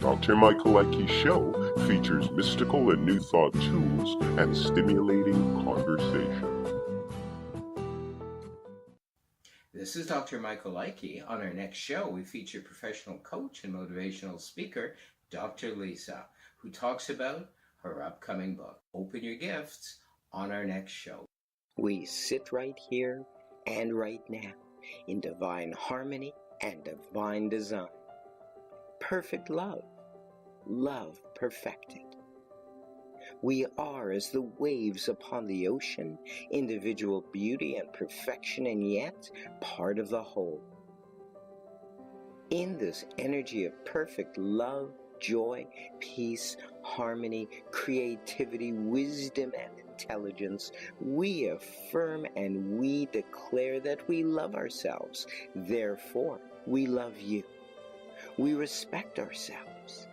Dr. Michael Icke's show features mystical and new thought tools and stimulating conversation. This is Dr. Michael Icke. On our next show, we feature professional coach and motivational speaker, Dr. Lisa, who talks about her upcoming book, Open Your Gifts, on our next show. We sit right here and right now in divine harmony and divine design. Perfect love, love perfected. We are as the waves upon the ocean, individual beauty and perfection, and yet part of the whole. In this energy of perfect love, joy, peace, harmony, creativity, wisdom, and intelligence, we affirm and we declare that we love ourselves. Therefore, we love you. We respect ourselves.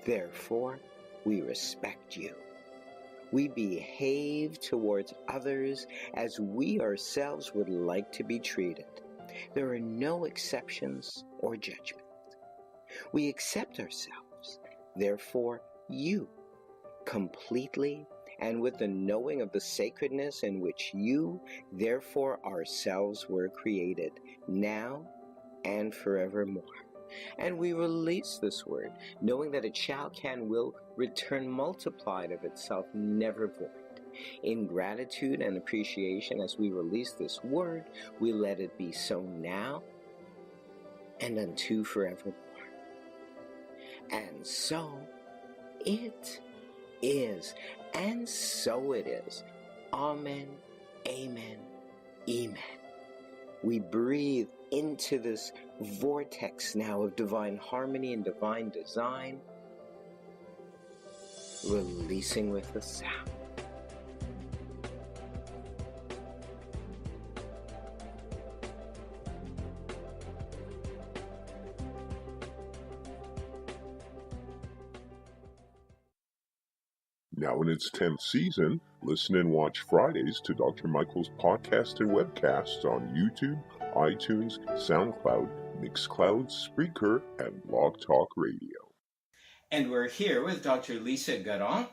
Therefore, we respect you. We behave towards others as we ourselves would like to be treated. There are no exceptions or judgment. We accept ourselves. Therefore, you, completely and with the knowing of the sacredness in which you, therefore ourselves, were created, now and forevermore. And we release this word, knowing that it shall, can, will return multiplied of itself, never void. In gratitude and appreciation, as we release this word, we let it be so now and unto forevermore. And so it is, and so it is. Amen, amen, amen. We breathe into this vortex now of divine harmony and divine design, releasing with a sound. Now in its 10th season, listen and watch Fridays to Dr. Michael's podcast and webcasts on YouTube, iTunes, SoundCloud, Mixcloud, Spreaker, and Blog Talk Radio. And we're here with Dr. Lisa Guerrant,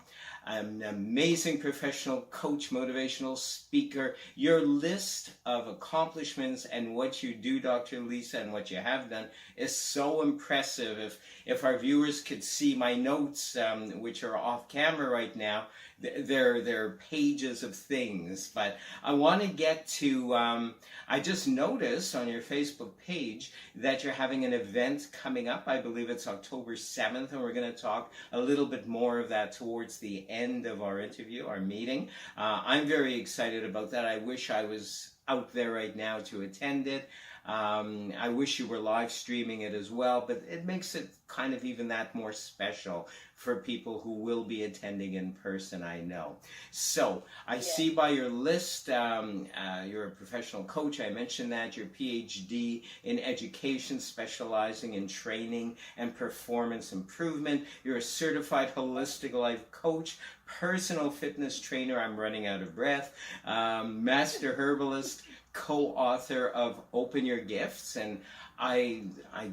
an amazing professional coach, motivational speaker. Your list of accomplishments and what you do, Dr. Lisa, and what you have done is so impressive. If our viewers could see my notes, which are off camera right now, they're pages of things. But I want to get to, I just noticed on your Facebook page that you're having an event coming up. I believe it's October 7th, and we're going to talk a little bit more of that towards the end of our interview, our meeting. I'm very excited about that. I wish I was out there right now to attend it. I wish you were live streaming it as well, but it makes it kind of even that more special for people who will be attending in person, I know. So I see by your list, you're a professional coach. I mentioned that. Your PhD in education, specializing in training and performance improvement. You're a certified holistic life coach, personal fitness trainer. I'm running out of breath. Master herbalist, co-author of Open Your Gifts, and I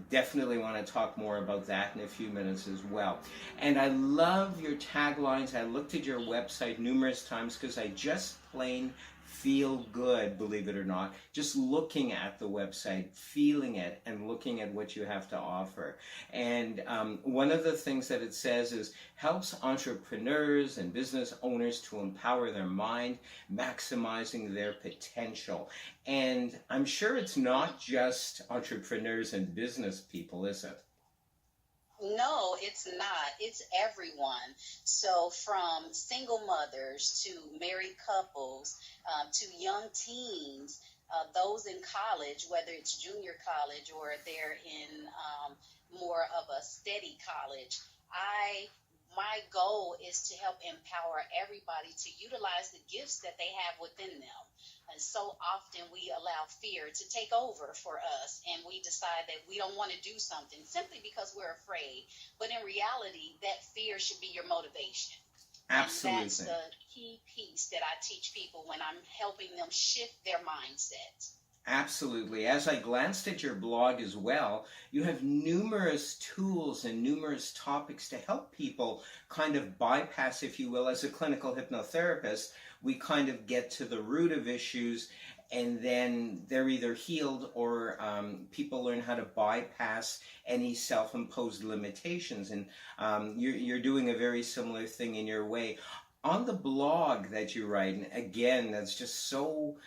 definitely want to talk more about that in a few minutes as well. And I love your taglines. I looked at your website numerous times because I just plain feel good, believe it or not, just looking at the website, feeling it, and looking at what you have to offer. And one of the things that it says is helps entrepreneurs and business owners to empower their mind, maximizing their potential. And I'm sure it's not just entrepreneurs and business people, is it? No, it's not. It's everyone. So from single mothers to married couples to young teens, those in college, whether it's junior college or they're in more of a steady college. My goal is to help empower everybody to utilize the gifts that they have within them. And so often we allow fear to take over for us, and we decide that we don't want to do something simply because we're afraid. But in reality, that fear should be your motivation. Absolutely. And that's the key piece that I teach people when I'm helping them shift their mindset. Absolutely. As I glanced at your blog as well, you have numerous tools and numerous topics to help people kind of bypass, if you will, as a clinical hypnotherapist, we kind of get to the root of issues and then they're either healed or people learn how to bypass any self-imposed limitations. And you're doing a very similar thing in your way. On the blog that you write, and again, that's just so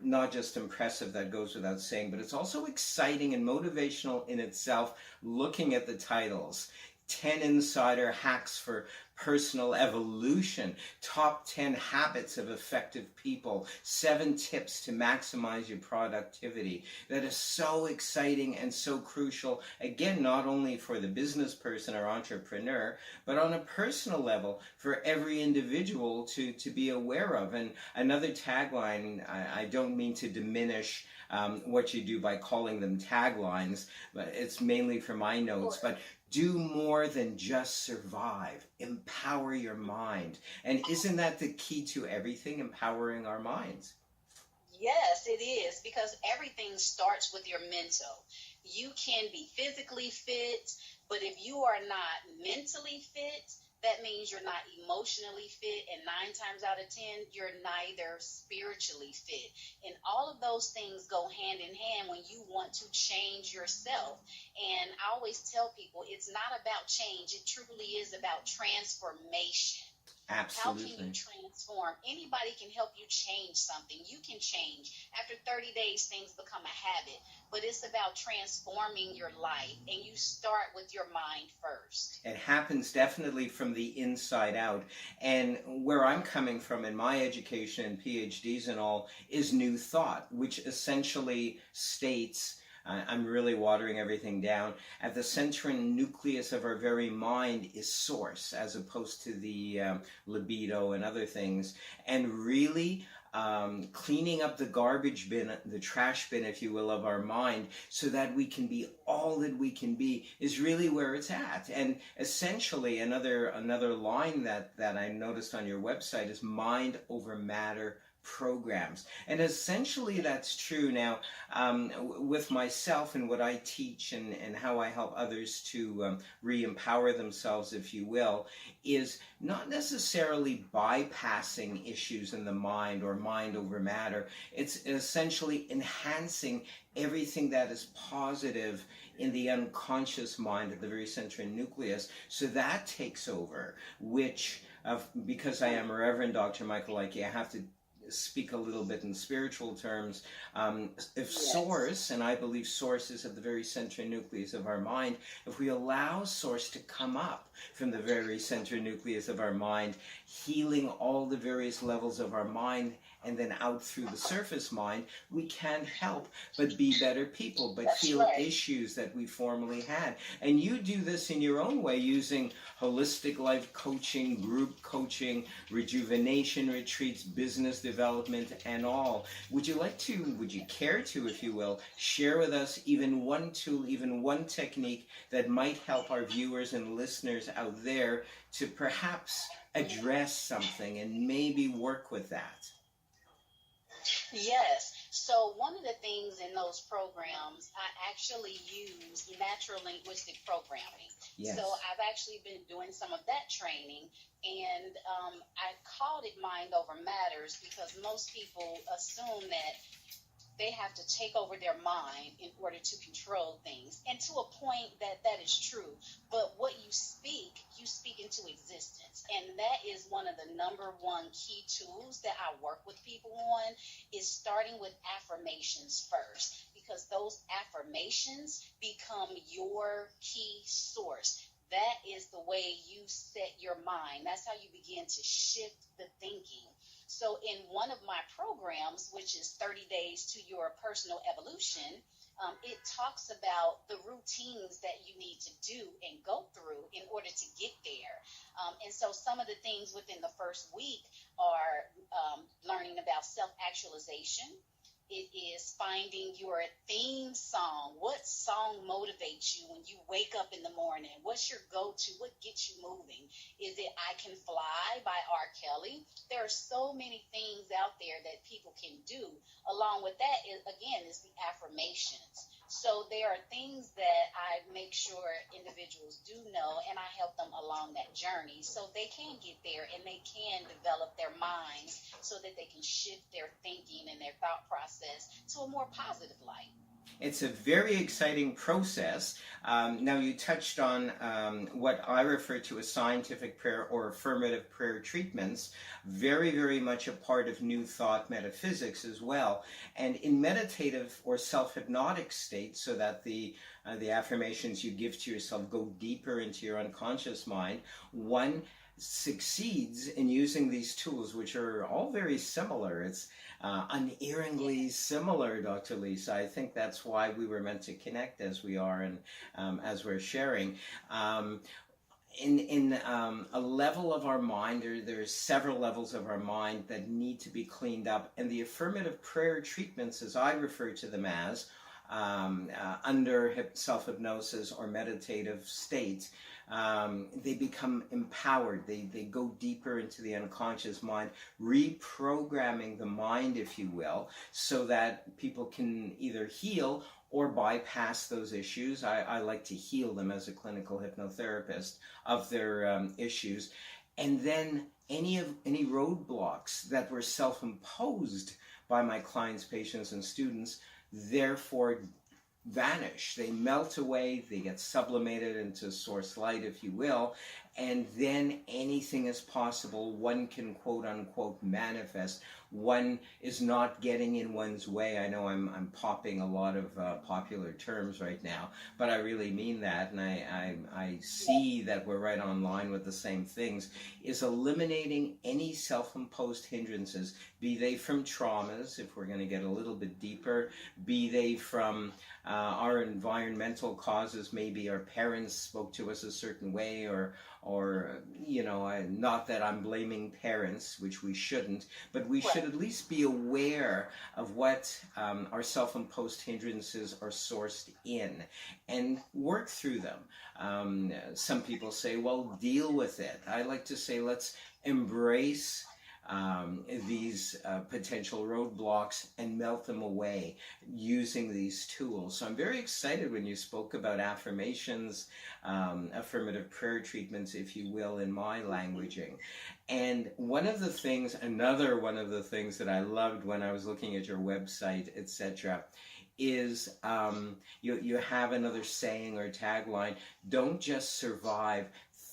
not just impressive, that goes without saying, but it's also exciting and motivational in itself, looking at the titles. 10 Insider Hacks for Personal Evolution, Top 10 Habits of Effective People, 7 Tips to Maximize Your Productivity. That is so exciting and so crucial, again, not only for the business person or entrepreneur, but on a personal level for every individual to be aware of. And another tagline, I don't mean to diminish what you do by calling them taglines, but it's mainly for my notes, but do more than just survive. Empower your mind. And isn't that the key to everything, empowering our minds? Yes, it is, because everything starts with your mental. You can be physically fit, but if you are not mentally fit, that means you're not emotionally fit, and 9 times out of 10, you're neither spiritually fit. And all of those things go hand in hand when you want to change yourself. And I always tell people it's not about change. It truly is about transformation. Absolutely. How can you transform? Anybody can help you change something. You can change. After 30 days, things become a habit. But it's about transforming your life, and you start with your mind first. It happens definitely from the inside out. And where I'm coming from in my education and PhDs and all is New Thought, which essentially states, I'm really watering everything down, at the center and nucleus of our very mind is source, as opposed to the libido and other things. And really cleaning up the garbage bin, the trash bin, if you will, of our mind, so that we can be all that we can be, is really where it's at. And essentially, another line that I noticed on your website is mind over matter programs. And essentially that's true. Now, with myself and what I teach and how I help others to re-empower themselves, if you will, is not necessarily bypassing issues in the mind or mind over matter. It's essentially enhancing everything that is positive in the unconscious mind at the very center and nucleus, so that takes over, which, because I am a Reverend Dr. Michael Likey, I have to speak a little bit in spiritual terms. If source, and I believe source is at the very center nucleus of our mind, if we allow source to come up from the very center nucleus of our mind, healing all the various levels of our mind, and then out through the surface mind, we can't help but be better people, but heal issues that we formerly had. And you do this in your own way, using holistic life coaching, group coaching, rejuvenation retreats, business development, and all. Would you care to, if you will, share with us even one tool, even one technique that might help our viewers and listeners out there to perhaps address something and maybe work with that? Yes. So one of the things in those programs, I actually use natural linguistic programming. Yes. So I've actually been doing some of that training, and I called it Mind Over Matters because most people assume that they have to take over their mind in order to control things. And to a point that is true. But what you speak into existence. And that is one of the number one key tools that I work with people on, is starting with affirmations first. Because those affirmations become your key source. That is the way you set your mind. That's how you begin to shift the thinking. So in one of my programs, which is 30 Days to Your Personal Evolution, it talks about the routines that you need to do and go through in order to get there. And so some of the things within the first week are learning about self-actualization, It is finding your theme song. What song motivates you when you wake up in the morning? What's your go-to? What gets you moving? Is it I Can Fly by R. Kelly? There are so many things out there that people can do. Along with that, is the affirmations. So there are things that I make sure individuals do know, and I help them along that journey so they can get there and they can develop their minds so that they can shift their thinking and their thought process to a more positive light. It's a very exciting process. Now, you touched on what I refer to as scientific prayer or affirmative prayer treatments, very, very much a part of New Thought metaphysics as well. And in meditative or self-hypnotic states, so that the affirmations you give to yourself go deeper into your unconscious mind, one succeeds in using these tools, which are all very similar. It's unerringly similar, Dr. Lisa. I think that's why we were meant to connect as we are and as we're sharing. In a level of our mind, there's several levels of our mind that need to be cleaned up, and the affirmative prayer treatments, as I refer to them as, under self-hypnosis or meditative states, they become empowered. They go deeper into the unconscious mind, reprogramming the mind, if you will, so that people can either heal or bypass those issues. I like to heal them as a clinical hypnotherapist of their issues. And then any roadblocks that were self-imposed by my clients, patients, and students, therefore vanish. They melt away, they get sublimated into source light, if you will, and then anything is possible. One can quote unquote manifest. One is not getting in one's way. I know I'm popping a lot of popular terms right now, but I really mean that, and I see that we're right on line with the same things, is eliminating any self-imposed hindrances, be they from traumas, if we're going to get a little bit deeper, be they from our environmental causes. Maybe our parents spoke to us a certain way, or you know, not that I'm blaming parents, which we shouldn't, but we should at least be aware of what our self-imposed hindrances are sourced in and work through them. Some people say, well, deal with it. I like to say, let's embrace these potential roadblocks and melt them away using these tools. So I'm very excited when you spoke about affirmations, affirmative prayer treatments, if you will, in my languaging. And another one of the things that I loved when I was looking at your website, etc., is you have another saying or tagline: don't just survive,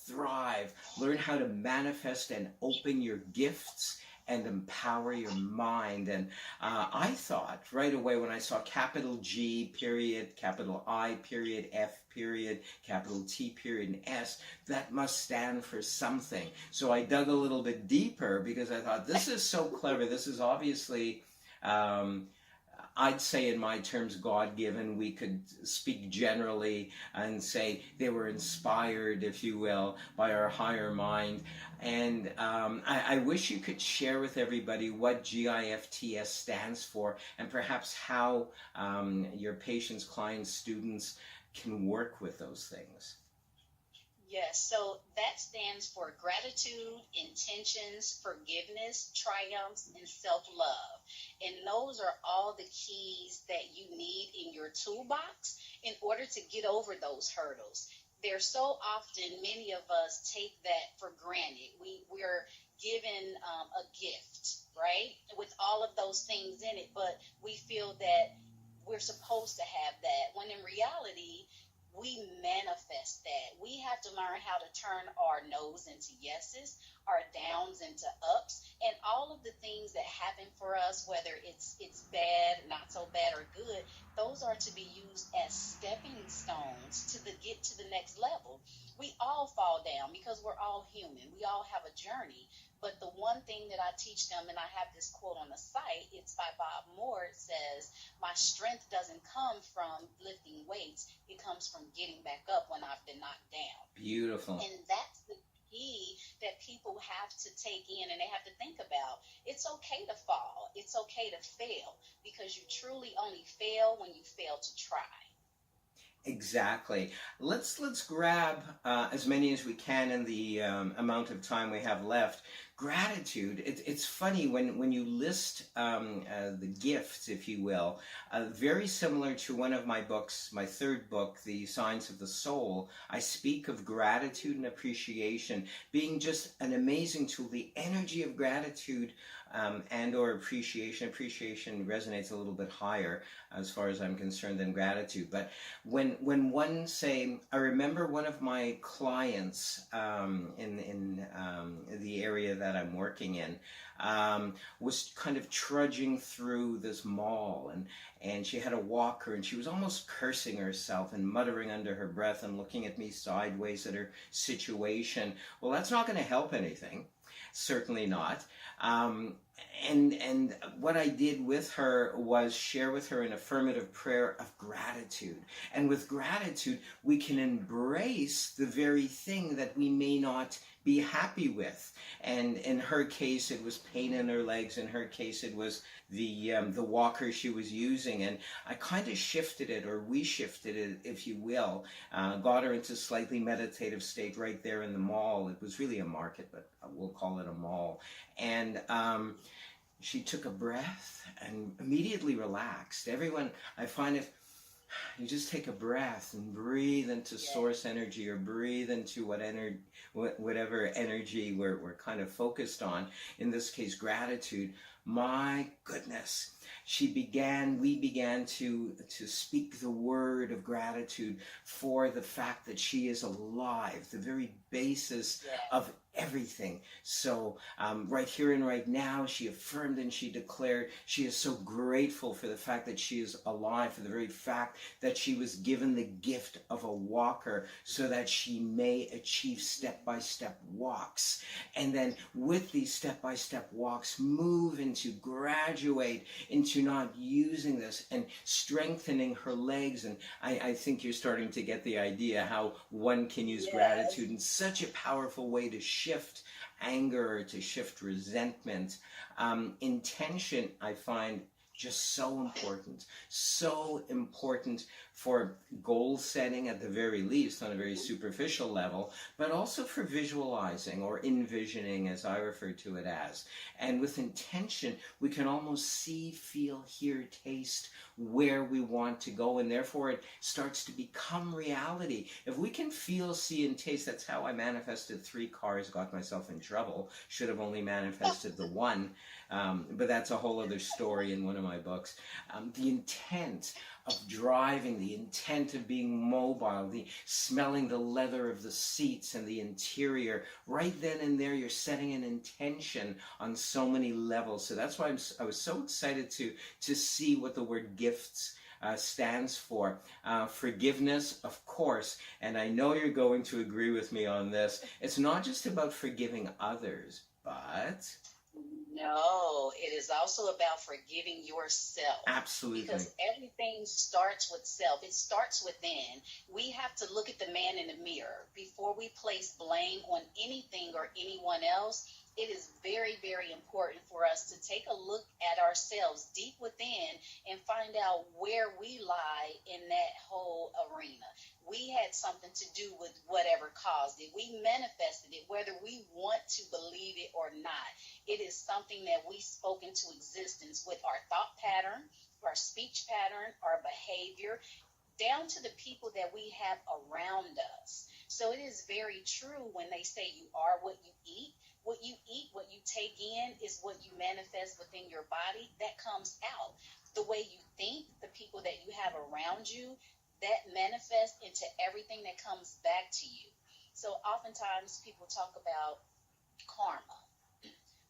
thrive. Learn how to manifest and open your gifts and empower your mind. And I thought right away when I saw capital G period, capital I period, F period, capital T period, and S, that must stand for something. So I dug a little bit deeper because I thought, this is so clever. This is obviously I'd say in my terms God-given. We could speak generally and say they were inspired, if you will, by our higher mind. And I wish you could share with everybody what GIFTS stands for, and perhaps how your patients, clients, students can work with those things. Yes, so that stands for gratitude, intentions, forgiveness, triumphs, and self-love. And those are all the keys that you need in your toolbox in order to get over those hurdles. There's so often, many of us take that for granted. We're given a gift, right, with all of those things in it, but we feel that we're supposed to have that, when in reality, we manifest that. We have to learn how to turn our no's into yeses, our downs into ups, and all of the things that happen for us, whether it's bad, not so bad, or good, those are to be used as stepping stones to get to the next level. We all fall down because we're all human. We all have a journey. But the one thing that I teach them, and I have this quote on the site, it's by Bob Moore. It says, my strength doesn't come from lifting weights. It comes from getting back up when I've been knocked down. Beautiful. And that's the key that people have to take in, and they have to think about. It's okay to fall. It's okay to fail, because you truly only fail when you fail to try. Exactly. Let's grab as many as we can in the amount of time we have left. Gratitude. It's funny when you list the gifts, if you will, very similar to one of my books, my third book, The Science of the Soul. I speak of gratitude and appreciation being just an amazing tool. The energy of gratitude and or appreciation. Appreciation resonates a little bit higher as far as I'm concerned than gratitude. But when one say, I remember one of my clients in the area that I'm working in was kind of trudging through this mall, and she had a walker, and she was almost cursing herself and muttering under her breath and looking at me sideways at her situation. Well, that's not going to help anything. Certainly not. And what I did with her was share with her an affirmative prayer of gratitude. And with gratitude, we can embrace the very thing that we may not be happy with. And in her case, it was pain in her legs. In her case, it was the walker she was using. And I kind of shifted it, or we shifted it, if you will, got her into a slightly meditative state right there in the mall. It was really a market, but we'll call it a mall. And she took a breath and immediately relaxed. Everyone, I find if you just take a breath and breathe into source energy, or breathe into whatever energy we're kind of focused on, in this case gratitude, my goodness, we began to speak the word of gratitude for the fact that she is alive, the very basis of everything. So right here and right now, she affirmed and she declared she is so grateful for the fact that she is alive, for the very fact that she was given the gift of a walker so that she may achieve step-by-step walks. And then with these step-by-step walks, move into graduate into not using this and strengthening her legs. And I think you're starting to get the idea how one can use gratitude in such a powerful way to shift anger, to shift resentment. Intention, I find, just so important for goal setting at the very least on a very superficial level, but also for visualizing or envisioning, as I refer to it as. And with intention, we can almost see, feel, hear, taste where we want to go, and therefore it starts to become reality. If we can feel, see, and taste, that's how I manifested 3 cars, got myself in trouble. Should have only manifested the one, but that's a whole other story in one of my books. The intent of driving, the intent of being mobile, the smelling the leather of the seats and the interior, right then and there you're setting an intention on so many levels. So that's why I was so excited to see what the word gifts stands for. Forgiveness, of course, and I know you're going to agree with me on this. It's not just about forgiving others, but... No, it is also about forgiving yourself. Absolutely. Because everything starts with self. It starts within. We have to look at the man in the mirror before we place blame on anything or anyone else. It is very, very important for us to take a look at ourselves deep within and find out where we lie in that whole arena. We had something to do with whatever caused it. We manifested it, whether we want to believe it or not. It is something that we spoke into existence with our thought pattern, our speech pattern, our behavior, down to the people that we have around us. So it is very true when they say you are what you eat. What you eat, what you take in is what you manifest within your body. That comes out. The way you think, the people that you have around you, that manifests into everything that comes back to you. So oftentimes people talk about karma.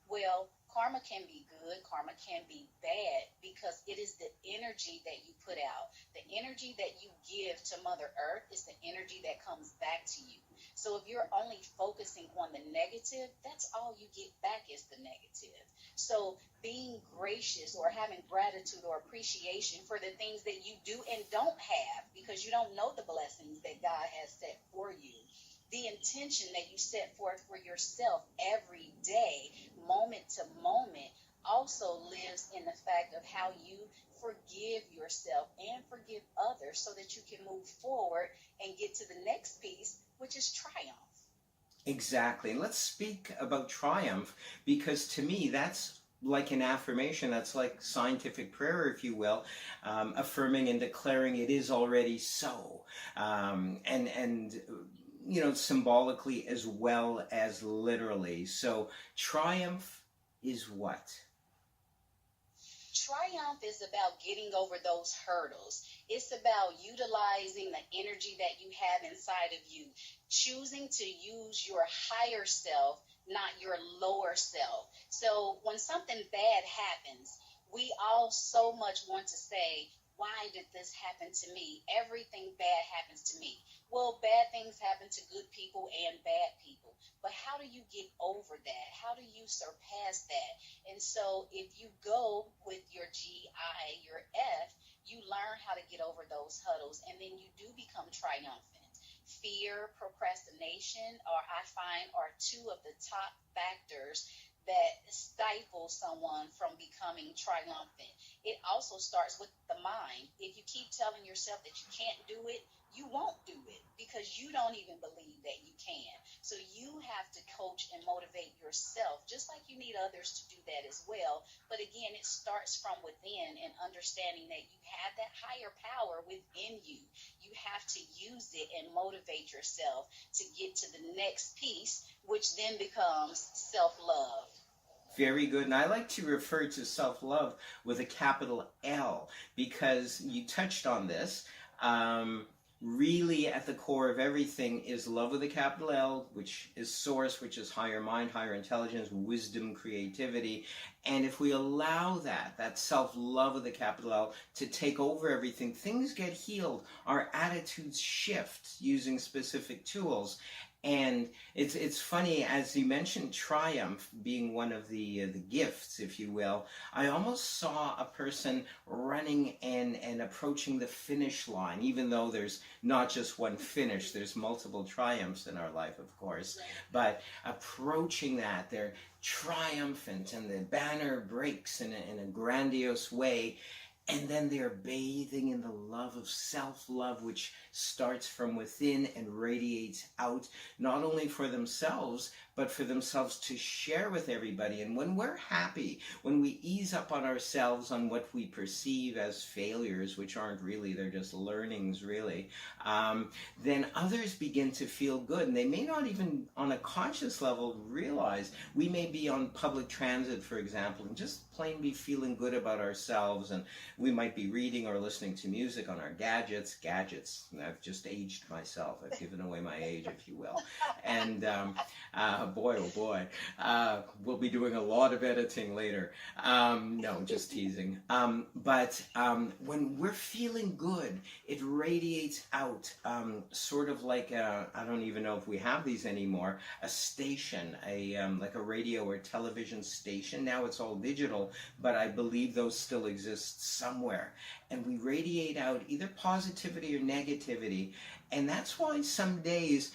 Well, karma can be good, karma can be bad, because it is the energy that you put out. The energy that you give to Mother Earth is the energy that comes back to you. So if you're only focusing on the negative, that's all you get back is the negative. So being gracious or having gratitude or appreciation for the things that you do and don't have, because you don't know the blessings that God has set for you. The intention that you set forth for yourself every day, moment to moment, also lives in the fact of how you forgive yourself and forgive others so that you can move forward and get to the next piece, which is triumph. Exactly. And let's speak about triumph, because to me that's like an affirmation. That's like scientific prayer, if you will, affirming and declaring it is already so. And you know, symbolically as well as literally. So triumph is what? Triumph is about getting over those hurdles. It's about utilizing the energy that you have inside of you, choosing to use your higher self, not your lower self. So when something bad happens, we all so much want to say, why did this happen to me? Everything bad happens to me. Well, bad things happen to good people and bad people. But how do you get over that? How do you surpass that? And so if you go with your GI, your F, you learn how to get over those hurdles, and then you do become triumphant. Fear, procrastination, or I find are two of the top factors that stifle someone from becoming triumphant. It also starts with the mind. If you keep telling yourself that you can't do it, you won't do it because you don't even believe that you can. So you have to coach and motivate yourself, just like you need others to do that as well. But again, it starts from within and understanding that you have that higher power within you. You have to use it and motivate yourself to get to the next piece, which then becomes self-love. Very good. And I like to refer to self-love with a capital L, because you touched on this. Really at the core of everything is love with a capital L, which is source, which is higher mind, higher intelligence, wisdom, creativity. And if we allow that self-love with a capital L to take over everything, things get healed. Our attitudes shift using specific tools. And it's funny, as you mentioned, triumph being one of the gifts, if you will. I almost saw a person running and approaching the finish line, even though there's not just one finish. There's multiple triumphs in our life, of course. But approaching that, they're triumphant, and the banner breaks in a grandiose way. And then they're bathing in the love of self-love, which starts from within and radiates out, not only for themselves, but for themselves to share with everybody. And when we're happy, when we ease up on ourselves on what we perceive as failures, which aren't really, they're just learnings really, then others begin to feel good. And they may not even on a conscious level realize. We may be on public transit, for example, and just plain be feeling good about ourselves, and we might be reading or listening to music on our gadgets. I've just aged myself. I've given away my age, if you will. And boy, oh boy, we'll be doing a lot of editing later. No, just teasing. But when we're feeling good, it radiates out, sort of like I don't even know if we have these anymore, a station, like a radio or television station. Now it's all digital, but I believe those still exist somewhere. And we radiate out either positivity or negativity. And that's why some days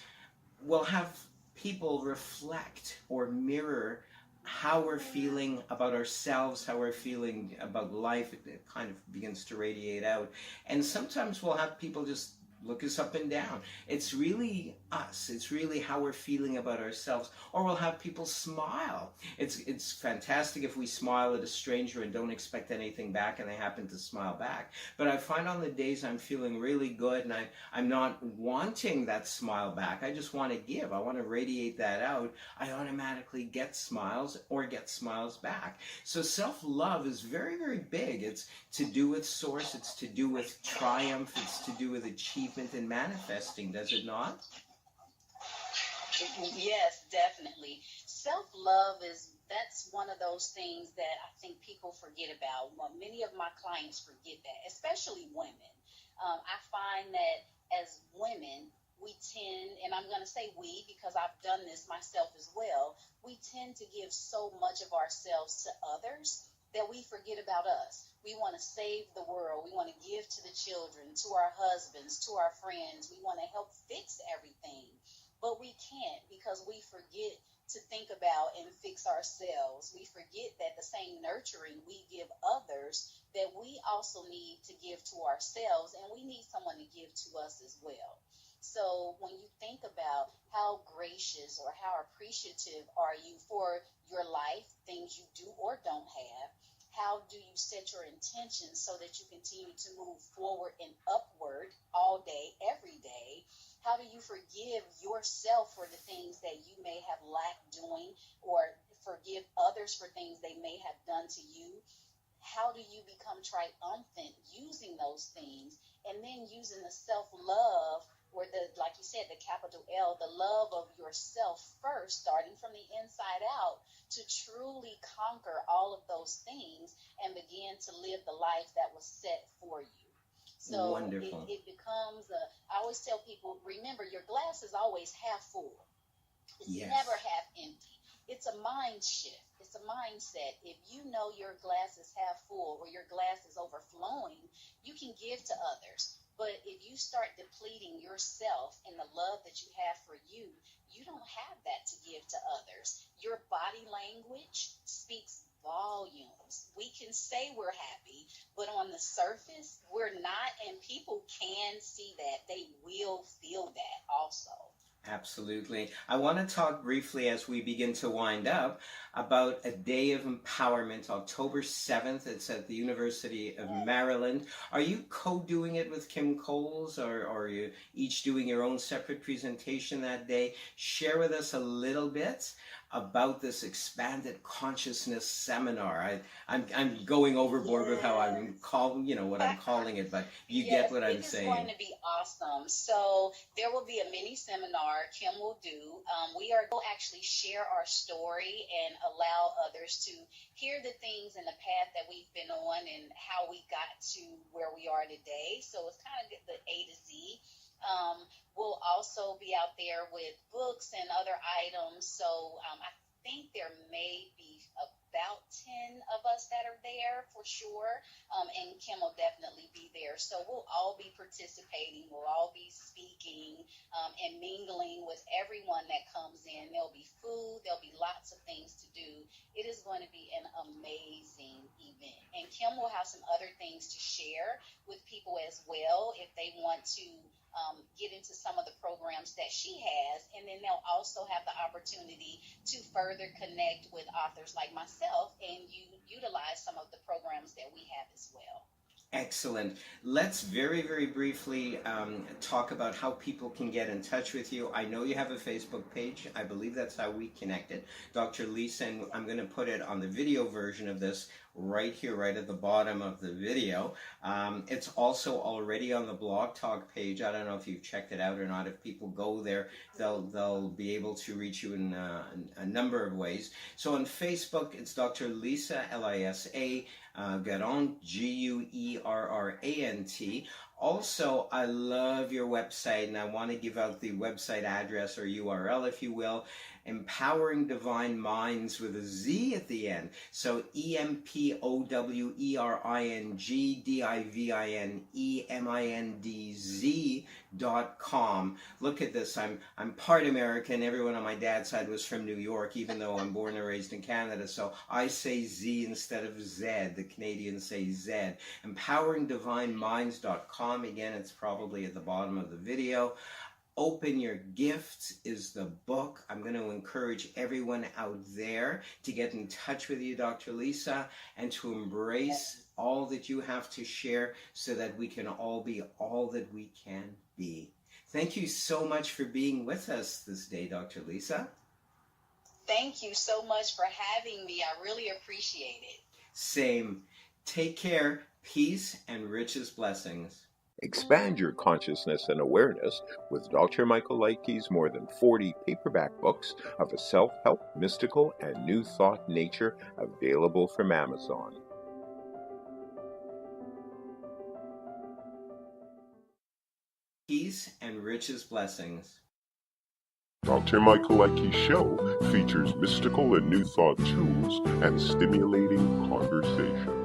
we'll have people reflect or mirror how we're feeling about ourselves, how we're feeling about life. It kind of begins to radiate out. And sometimes we'll have people just look us up and down. It's really us. It's really how we're feeling about ourselves. Or we'll have people smile. It's fantastic if we smile at a stranger and don't expect anything back and they happen to smile back. But I find on the days I'm feeling really good and I'm not wanting that smile back, I just want to give. I want to radiate that out. I automatically get smiles or get smiles back. So self-love is very, very big. It's to do with source. It's to do with triumph. It's to do with achievement and manifesting, does it not? Yes, definitely. Self-love that's one of those things that I think people forget about. Well, many of my clients forget that, especially women. I find that as women, we tend, and I'm going to say we because I've done this myself as well, we tend to give so much of ourselves to others that we forget about us. We want to save the world. We want to give to the children, to our husbands, to our friends. We want to help fix everything. But we can't because we forget to think about and fix ourselves. We forget that the same nurturing we give others, that we also need to give to ourselves, and we need someone to give to us as well. So when you think about how gracious or how appreciative are you for your life, things you do or don't have, how do you set your intentions so that you continue to move forward and upward all day, every day? How do you forgive yourself for the things that you may have lacked doing, or forgive others for things they may have done to you? How do you become triumphant using those things, and then using the self-love, or the, like you said, the capital L, the love of yourself first, starting from the inside out, to truly conquer all of those things and begin to live the life that was set for you. So it becomes I always tell people, remember, your glass is always half full. It's never half empty. It's a mind shift. It's a mindset. If you know your glass is half full or your glass is overflowing, you can give to others. But if you start depleting yourself in the love that you have for you, you don't have that to give to others. Your body language speaks volumes. We can say we're happy, but on the surface, we're not, and people can see that. They will feel that also. Absolutely. I want to talk briefly as we begin to wind up about a day of empowerment, October 7th. It's at the University of Maryland. Are you co-doing it with Kim Coles, or are you each doing your own separate presentation that day? Share with us a little bit about this expanded consciousness seminar. I'm going overboard with how I'm calling, what I'm calling it, but you get what I'm saying. It's going to be awesome. So there will be a mini seminar Kim will do. We will actually share our story and allow others to hear the things and the path that we've been on and how we got to where we are today. So it's kind of the A to Z. We'll also be out there with books and other items. So I think there may be about 10 of us that are there for sure. And Kim will definitely be there. So we'll all be participating. We'll all be speaking and mingling with everyone that comes in. There'll be food. There'll be lots of things to do. It is going to be an amazing event. And Kim will have some other things to share with people as well if they want to get into some of the programs that she has, and then they'll also have the opportunity to further connect with authors like myself and utilize some of the programs that we have as well. Excellent. Let's very, very briefly talk about how people can get in touch with you. I know you have a Facebook page. I believe that's how we connected. Dr. Lisa, and I'm going to put it on the video version of this right here, right at the bottom of the video. It's also already on the Blog Talk page. I don't know if you've checked it out or not. If people go there, they'll be able to reach you in a number of ways. So on Facebook, it's Dr. Lisa, Lisa, Guerrant, Guerrant. Also, I love your website, and I want to give out the website address or URL, if you will. Empowering Divine Minds with a Z at the end. So EMPOWERINGDIVINEMINDZ.com. Look at this. I'm part American. Everyone on my dad's side was from New York, even though I'm born and raised in Canada. So I say Z instead of Z. The Canadians say Z. EmpoweringDivineMinds.com. Again, it's probably at the bottom of the video. Open Your Gifts is the book. I'm going to encourage everyone out there to get in touch with you, Dr. Lisa, and to embrace all that you have to share so that we can all be all that we can be. Thank you so much for being with us this day, Dr. Lisa. Thank you so much for having me. I really appreciate it. Same. Take care. Peace and richest blessings. Expand your consciousness and awareness with Dr. Michael Leikke's more than 40 paperback books of a self-help, mystical, and new thought nature available from Amazon. Peace and richest blessings. Dr. Michael Leikke's show features mystical and new thought tools and stimulating conversation.